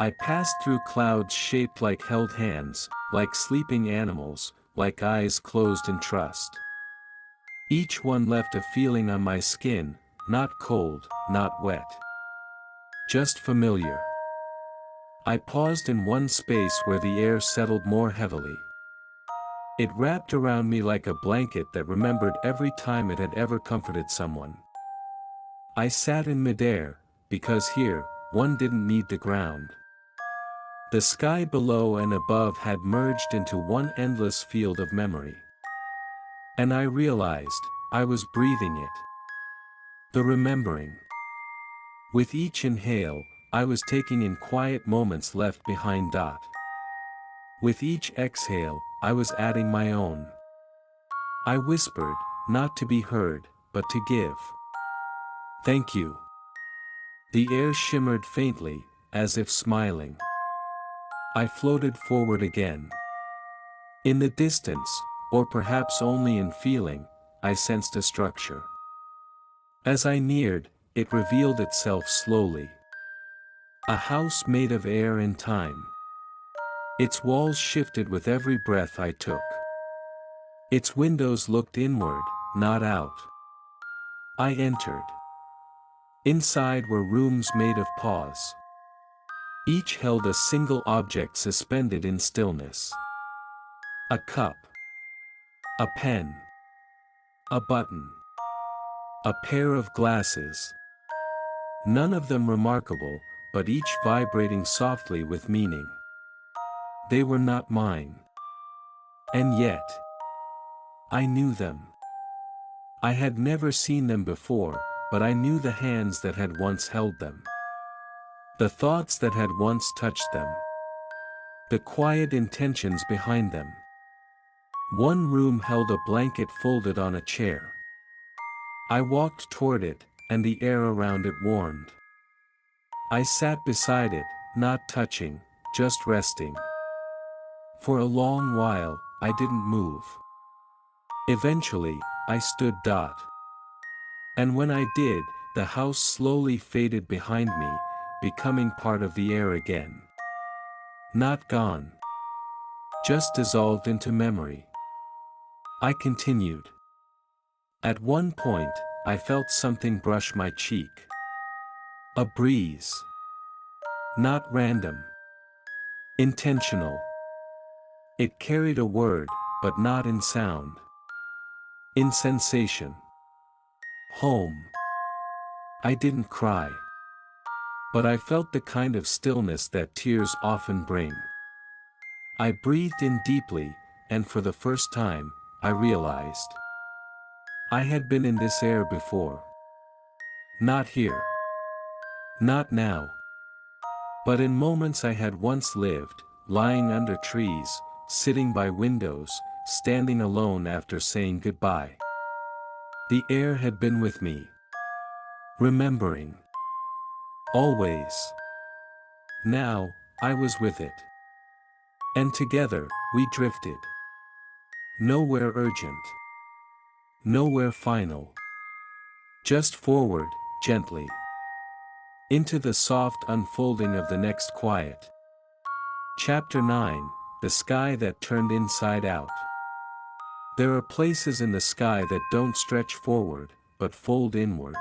I passed through clouds shaped like held hands, like sleeping animals, like eyes closed in trust. Each one left a feeling on my skin, not cold, not wet. Just familiar. I paused in one space where the air settled more heavily. It wrapped around me like a blanket that remembered every time it had ever comforted someone. I sat in midair, because here, one didn't need the ground. The sky below and above had merged into one endless field of memory. And I realized, I was breathing it. The remembering. With each inhale, I was taking in quiet moments left behind. With each exhale, I was adding my own. I whispered, not to be heard, but to give. Thank you. The air shimmered faintly, as if smiling. I floated forward again. In the distance, or perhaps only in feeling, I sensed a structure. As I neared, it revealed itself slowly. A house made of air and time. Its walls shifted with every breath I took. Its windows looked inward, not out. I entered. Inside were rooms made of pause. Each held a single object suspended in stillness. A cup. A pen. A button. A pair of glasses. None of them remarkable, but each vibrating softly with meaning. They were not mine. And yet, I knew them. I had never seen them before, but I knew the hands that had once held them. The thoughts that had once touched them. The quiet intentions behind them. One room held a blanket folded on a chair. I walked toward it, and the air around it warmed. I sat beside it, not touching, just resting. For a long while, I didn't move. Eventually, I stood. And when I did, the house slowly faded behind me, becoming part of the air again. Not gone. Just dissolved into memory. I continued. At one point, I felt something brush my cheek. A breeze. Not random. Intentional. It carried a word, but not in sound. In sensation. Home. I didn't cry. But I felt the kind of stillness that tears often bring. I breathed in deeply, and for the first time, I realized I had been in this air before. Not here. Not now. But in moments I had once lived, lying under trees, sitting by windows, standing alone after saying goodbye. The air had been with me. Remembering. Always. Now, I was with it. And together, we drifted. Nowhere urgent. Nowhere final. Just forward, gently. Into the soft unfolding of the next quiet. Chapter 9, The Sky That Turned Inside Out. There are places in the sky that don't stretch forward, but fold inward.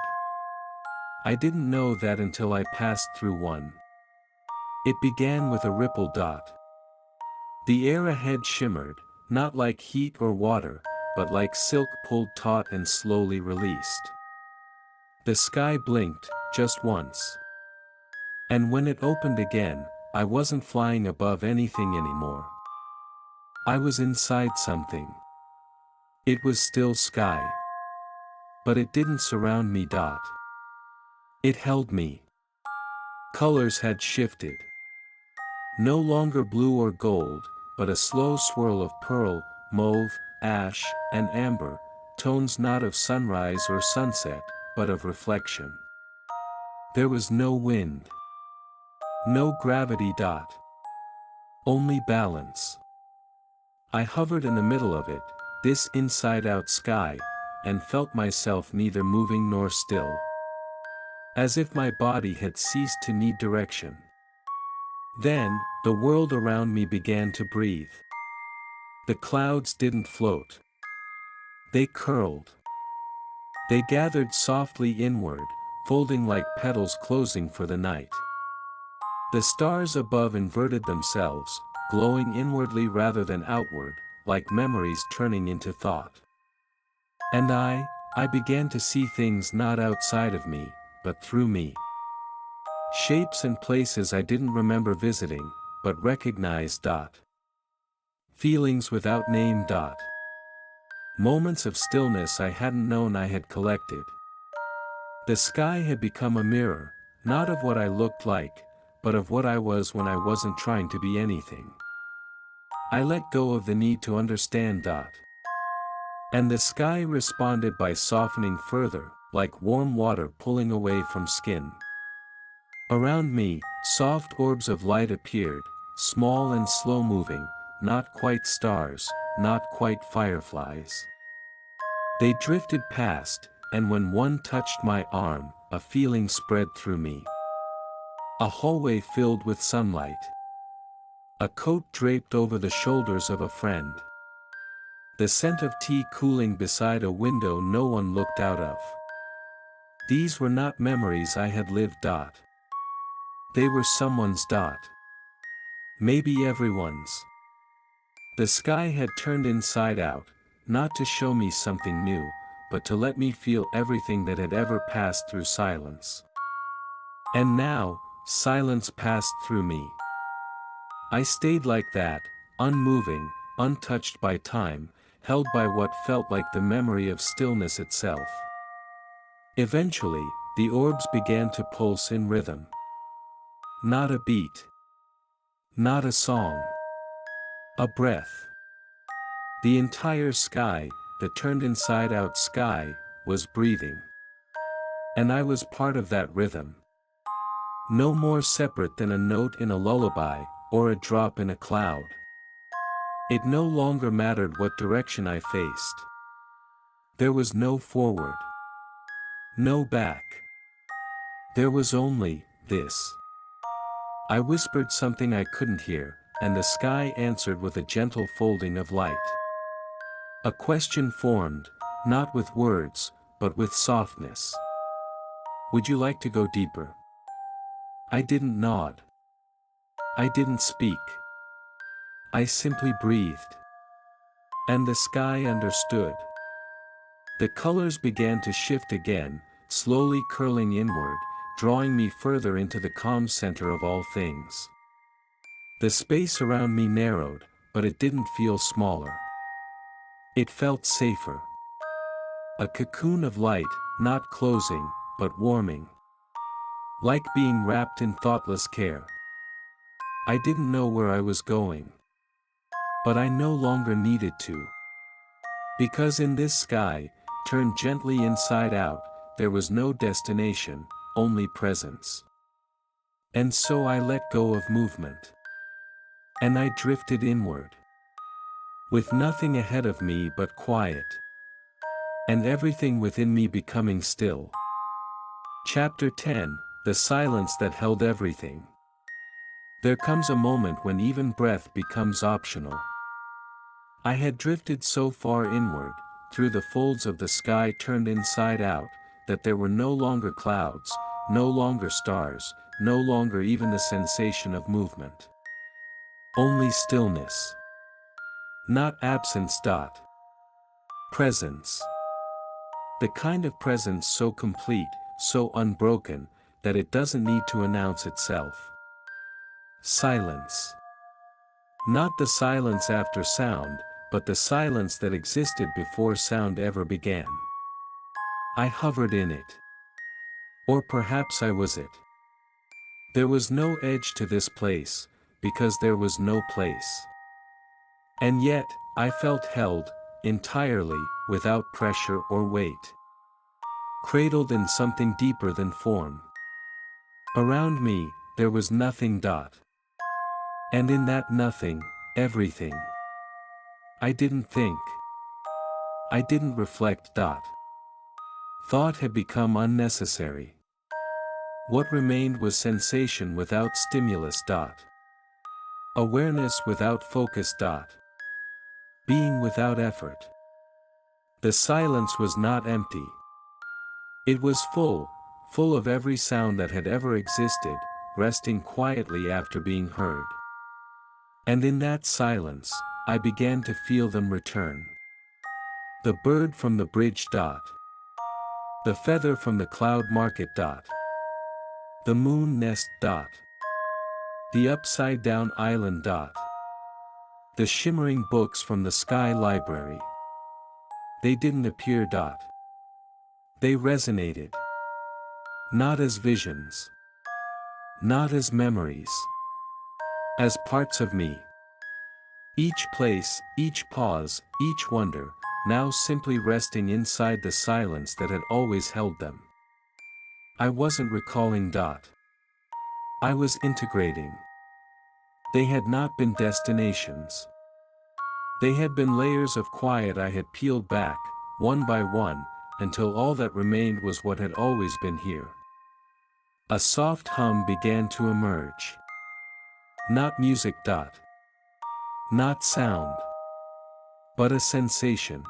I didn't know that until I passed through one. It began with a ripple dot. The air ahead shimmered, not like heat or water, but like silk pulled taut and slowly released. The sky blinked, just once. And when it opened again, I wasn't flying above anything anymore. I was inside something. It was still sky. But it didn't surround me. It held me. Colors had shifted. No longer blue or gold, but a slow swirl of pearl, mauve, ash, and amber, tones not of sunrise or sunset, but of reflection. There was no wind. No gravity. Only balance. I hovered in the middle of it, this inside-out sky, and felt myself neither moving nor still. As if my body had ceased to need direction. Then, the world around me began to breathe. The clouds didn't float. They curled. They gathered softly inward, folding like petals closing for the night. The stars above inverted themselves, glowing inwardly rather than outward, like memories turning into thought. And I began to see things not outside of me, but through me. Shapes and places I didn't remember visiting, but recognized. Feelings without name. Moments of stillness I hadn't known I had collected. The sky had become a mirror, not of what I looked like, but of what I was when I wasn't trying to be anything. I let go of the need to understand. And the sky responded by softening further, like warm water pulling away from skin. Around me, soft orbs of light appeared, small and slow-moving, not quite stars, not quite fireflies. They drifted past, and when one touched my arm, a feeling spread through me. A hallway filled with sunlight. A coat draped over the shoulders of a friend. The scent of tea cooling beside a window no one looked out of. These were not memories I had lived. They were someone's. Maybe everyone's. The sky had turned inside out, not to show me something new, but to let me feel everything that had ever passed through silence. And now, silence passed through me. I stayed like that, unmoving, untouched by time, held by what felt like the memory of stillness itself. Eventually, the orbs began to pulse in rhythm. Not a beat. Not a song. A breath. The entire sky, the turned inside-out sky, was breathing. And I was part of that rhythm. No more separate than a note in a lullaby, or a drop in a cloud. It no longer mattered what direction I faced. There was no forward. No back. There was only this. I whispered something I couldn't hear, and the sky answered with a gentle folding of light. A question formed, not with words, but with softness. Would you like to go deeper? I didn't nod. I didn't speak. I simply breathed. And the sky understood. The colors began to shift again, slowly curling inward, drawing me further into the calm center of all things. The space around me narrowed, but it didn't feel smaller. It felt safer. A cocoon of light, not closing, but warming. Like being wrapped in thoughtless care. I didn't know where I was going. But I no longer needed to. Because in this sky, turned gently inside out, there was no destination, only presence. And so I let go of movement. And I drifted inward. With nothing ahead of me but quiet. And everything within me becoming still. Chapter 10, The Silence That Held Everything. There comes a moment when even breath becomes optional. I had drifted so far inward, through the folds of the sky turned inside out, that there were no longer clouds, no longer stars, no longer even the sensation of movement. Only stillness. Not absence. Presence. The kind of presence so complete, so unbroken, that it doesn't need to announce itself. Silence. Not the silence after sound, but the silence that existed before sound ever began. I hovered in it. Or perhaps I was it. There was no edge to this place, because there was no place. And yet, I felt held, entirely, without pressure or weight. Cradled in something deeper than form. Around me, there was nothing. And in that nothing, everything. I didn't think. I didn't reflect. Thought had become unnecessary. What remained was sensation without stimulus. Awareness without focus. Being without effort. The silence was not empty. It was full of every sound that had ever existed, resting quietly after being heard. And in that silence, I began to feel them return. The bird from the bridge. The feather from the cloud market. The moon nest. The upside-down island. The shimmering books from the sky library. They didn't appear. They resonated. Not as visions. Not as memories. As parts of me. Each place, each pause, each wonder, now simply resting inside the silence that had always held them. I wasn't recalling. I was integrating. They had not been destinations. They had been layers of quiet I had peeled back, one by one, until all that remained was what had always been here. A soft hum began to emerge. Not music. Not sound. But a sensation.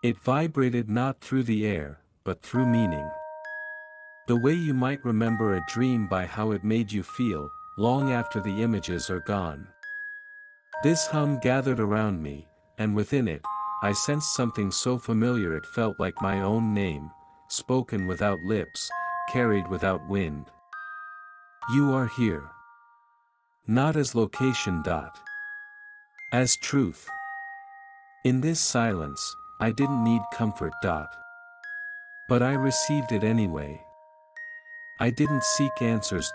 It vibrated not through the air, but through meaning. The way you might remember a dream by how it made you feel, long after the images are gone. This hum gathered around me, and within it, I sensed something so familiar it felt like my own name, spoken without lips, carried without wind. You are here. Not as location. As truth. In this silence, I didn't need comfort. But I received it anyway. I didn't seek answers.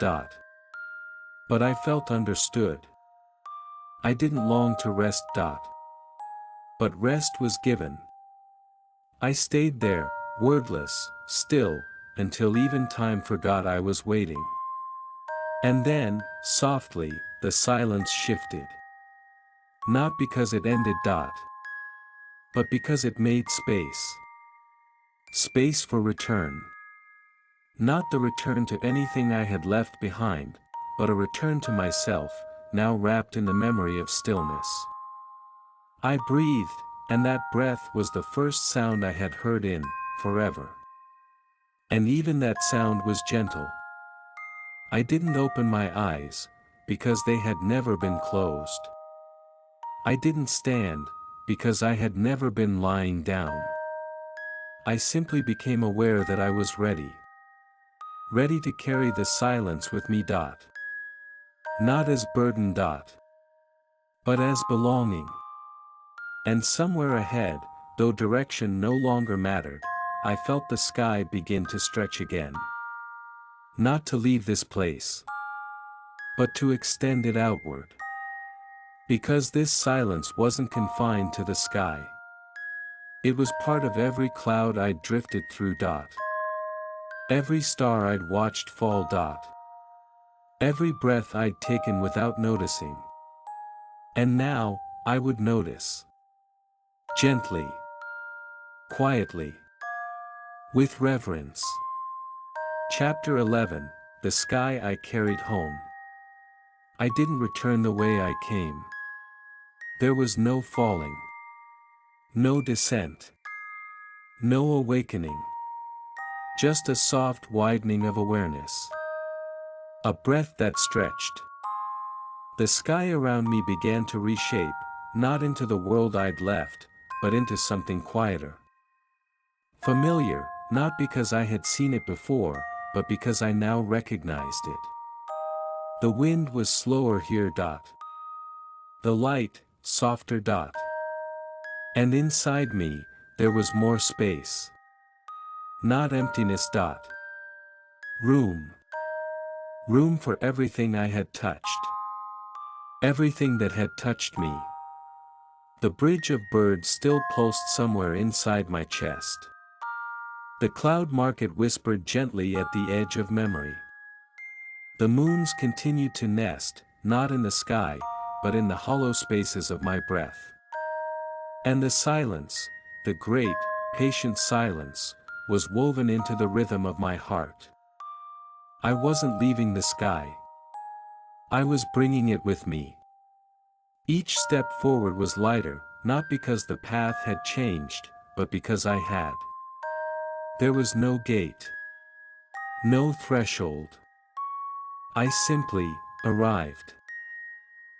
But I felt understood. I didn't long to rest. But rest was given. I stayed there, wordless, still, until even time forgot I was waiting. And then, softly, the silence shifted. Not because it ended. But because it made space. Space for return. Not the return to anything I had left behind, but a return to myself, now wrapped in the memory of stillness. I breathed, and that breath was the first sound I had heard in forever. And even that sound was gentle. I didn't open my eyes, because they had never been closed. I didn't stand, because I had never been lying down. I simply became aware that I was ready. Ready to carry the silence with me. Not as burden. but as belonging. And somewhere ahead, though direction no longer mattered, I felt the sky begin to stretch again. Not to leave this place, but to extend it outward. Because this silence wasn't confined to the sky. It was part of every cloud I'd drifted through. Every star I'd watched fall. Every breath I'd taken without noticing. And now, I would notice. Gently. Quietly. With reverence. Chapter 11, The Sky I Carried Home. I didn't return the way I came. There was no falling. No descent. No awakening. Just a soft widening of awareness. A breath that stretched. The sky around me began to reshape, not into the world I'd left, but into something quieter. Familiar, not because I had seen it before, but because I now recognized it. The wind was slower here. The light, softer. And inside me, there was more space. Not emptiness. Room. Room for everything I had touched. Everything that had touched me. The bridge of birds still pulsed somewhere inside my chest. The cloud market whispered gently at the edge of memory. The moons continued to nest, not in the sky, but in the hollow spaces of my breath. And the silence, the great, patient silence, was woven into the rhythm of my heart. I wasn't leaving the sky. I was bringing it with me. Each step forward was lighter, not because the path had changed, but because I had. There was no gate. No threshold. I simply arrived.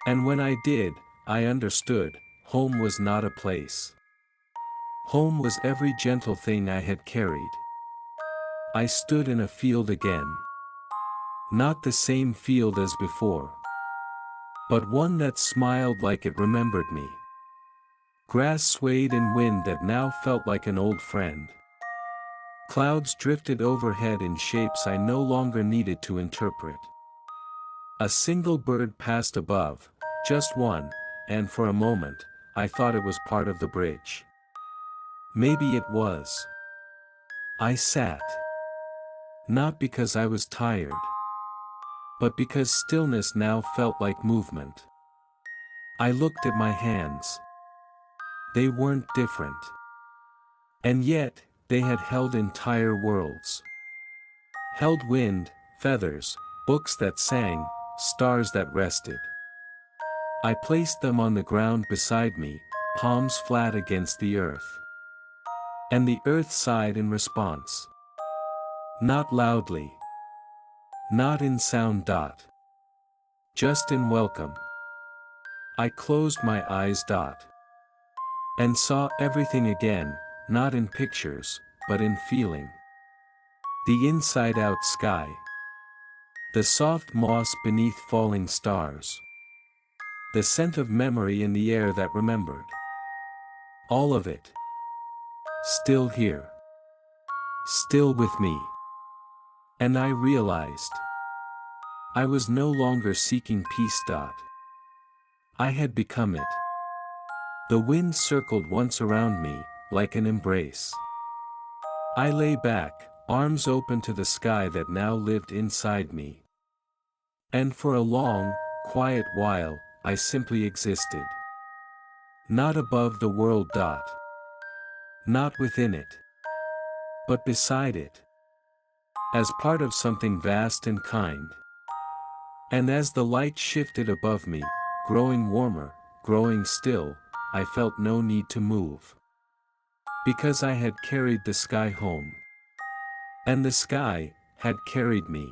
And when I did, I understood, home was not a place. Home was every gentle thing I had carried. I stood in a field again. Not the same field as before. But one that smiled like it remembered me. Grass swayed in wind that now felt like an old friend. Clouds drifted overhead in shapes I no longer needed to interpret. A single bird passed above, just one, and for a moment, I thought it was part of the bridge. Maybe it was. I sat. Not because I was tired. But because stillness now felt like movement. I looked at my hands. They weren't different. And yet, they had held entire worlds. Held wind, feathers, books that sang, stars that rested. I placed them on the ground beside me, palms flat against the earth. And the earth sighed in response. Not loudly. Not in sound. Just in welcome. I closed my eyes. And saw everything again, not in pictures, but in feeling. The inside-out sky. The soft moss beneath falling stars. The scent of memory in the air that remembered. All of it. Still here. Still with me. And I realized. I was no longer seeking peace. I had become it. The wind circled once around me, like an embrace. I lay back, arms open to the sky that now lived inside me. And for a long, quiet while, I simply existed. Not above the world. Not within it. But beside it. As part of something vast and kind. And as the light shifted above me, growing warmer, growing still, I felt no need to move. Because I had carried the sky home. And the sky had carried me.